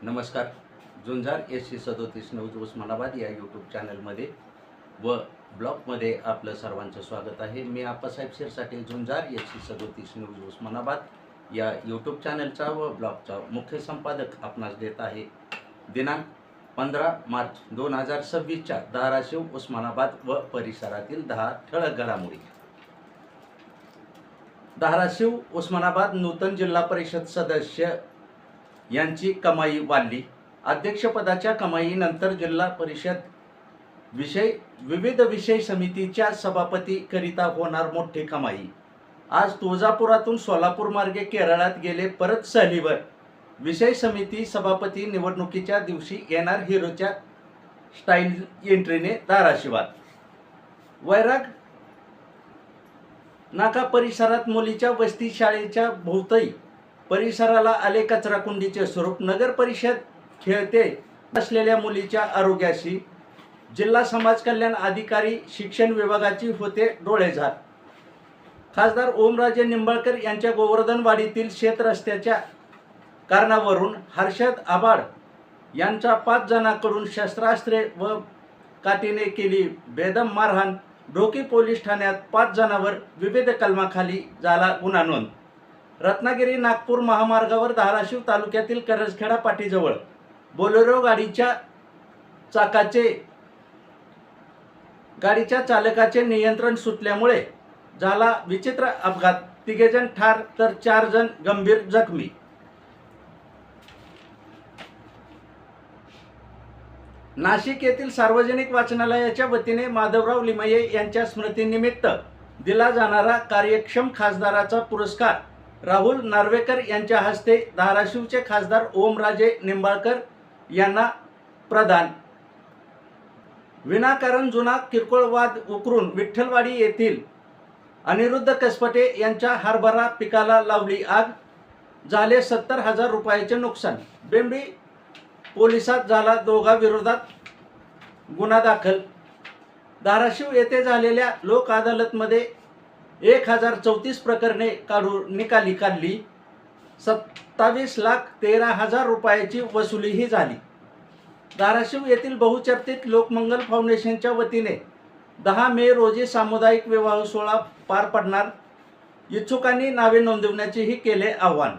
नमस्कार. झुंजार SC37 news Osmanabad या YouTube चॅनलमध्ये व ब्लॉगमध्ये आपलं सर्वांचं स्वागत आहे. मी आप्पासाहेब शिरसाटे, झुंजार SC37 न्यूज उस्मानाबाद या यूट्यूब चॅनलचा व ब्लॉगचा मुख्य संपादक आपणास देत आहे. दिनांक 15 मार्च 2026च्या धाराशिव, उस्मानाबाद व परिसरातील 10 ठळक घडामोडी. धाराशिव उस्मानाबाद नूतन जिल्हा परिषद सदस्य यांची कमाई वाढली. अध्यक्षपदाच्या कमाईनंतर जिल्हा परिषद विविध विषय समितीच्या सभापतीकरिता होणार मोठी कमाई. आज तुळजापुरातून सोलापूर मार्गे केरळात गेले परत सहलीवर. विषय समिती सभापती निवडणुकीच्या दिवशी येणार हिरोच्या स्टाईल एंट्रीने धाराशिवात. वैराग नाका परिसरात मुलीच्या वसती शाळेच्या भोवती परिसराला आले कचराकुंडीचे स्वरूप. नगर परिषद खेळते असलेल्या मुलीच्या आरोग्याशी जिल्हा समाज कल्याण अधिकारी शिक्षण विभागाची होते डोळेझाक. खासदार ओमराजे निंबाळकर यांच्या गोवर्धनवाडीतील शेत रस्त्याच्या कारणावरून हर्षद आबाड यांचा 5 जणांकडून शस्त्रास्त्रे व काठीने केली बेदम मारहाण. ढोकी पोलीस ठाण्यात 5 जणांवर विविध कलमाखाली झाला गुन्हा नोंद. रत्नागिरी नागपूर महामार्गावर धाराशिव तालुक्यातील करजखेडा पाटीजवळ बोलेरो गाडीच्या चालकाचे नियंत्रण सुटल्यामुळे झाला विचित्र अपघात. 3 जण ठार तर 4 जण गंभीर जखमी. नाशिक येथील सार्वजनिक वाचनालयाच्या वतीने माधवराव लिमये यांच्या स्मृतीनिमित्त दिला जाणारा कार्यक्षम खासदाराचा पुरस्कार राहुल नार्वेकर यांच्या हस्ते धाराशिवचे खासदार ओमराजे निंबाळकर यांना प्रदान. विनाकारण जुना किरकोळ वाद उकरून विठ्ठलवाडी येथील अनिरुद्ध कसपटे यांच्या हरभरा पिकाला लावली आग. झाले 70,000 रुपयाचे नुकसान. बेंबळी पोलिसात झाला दोघांविरोधात गुन्हा दाखल. धाराशिव येथे झालेल्या लोक अदालतमध्ये 1034 प्रकरणे निकाली काढली. 27,13,000 रुपयाची वसुलीही झाली. धाराशिव येथील बहुचर्चित लोकमंगल फाउंडेशनच्या वतीने 10 मे रोजी सामुदायिक विवाह सोहळा पार पडणार. इच्छुकांनी नावे नोंदवण्याचेही केले आवाहन.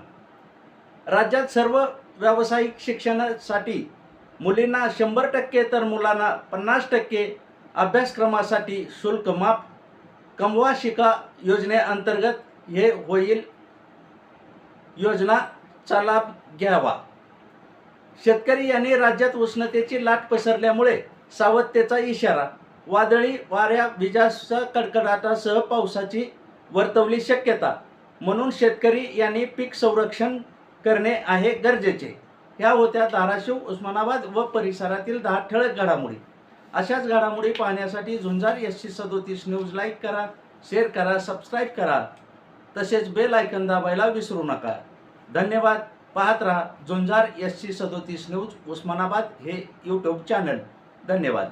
राज्यात सर्व व्यावसायिक शिक्षणासाठी मुलींना 100% तर मुलांना 50% अभ्यासक्रमासाठी शुल्क माफ. कमवा शिका योजनेअंतर्गत हे होईल. योजनाचा लाभ घ्यावा. शेतकरी यांनी राज्यात उष्णतेची लाट पसरल्यामुळे सावधतेचा इशारा. वादळी वाऱ्या, विजांच्या कडकडाटासह पावसाची वर्तवली शक्यता. म्हणून शेतकरी यांनी पीक संरक्षण करणे आहे गरजेचे. ह्या होत्या धाराशिव, उस्मानाबाद व परिसरातील 10 ठळक घडामोडी. अशाच घडामोडी पाहण्यासाठी झुंजार SC37 न्यूज लाईक करा, शेअर करा, सबस्क्राईब करा. तसेच बेल आयकॉन दाबायला विसरू नका. धन्यवाद. पाहत रहा झुंजार SC37 न्यूज उस्मानाबाद हे यूट्यूब चॅनल. धन्यवाद.